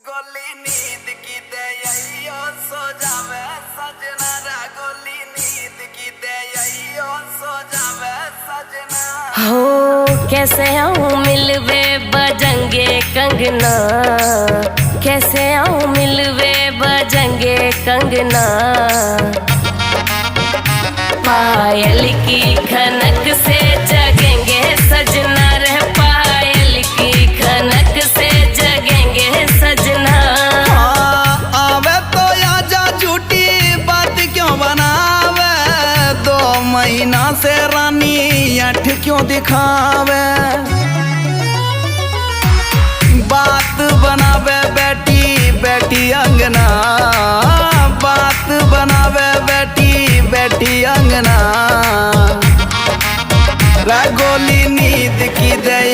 गोली नींद की दे सो जावे सजना रा गोली नींद की दे सो जावे सजना। हो कैसे आऊं मिलवे बजंगे कंगना, कैसे आऊं मिलवे बजंगे कंगना। पायल की खनक से जगेंगे सजना रे, पायल की खनक से जगेंगे सजना। आवे तो आजा झूठी बात क्यों बनावे, 2 महीना से रानी अठ क्यों दिखावे। बात बनावे बैठी बैठी अंगना, बात बनावे बैठी बैठी अंगना। गोली नींद की दे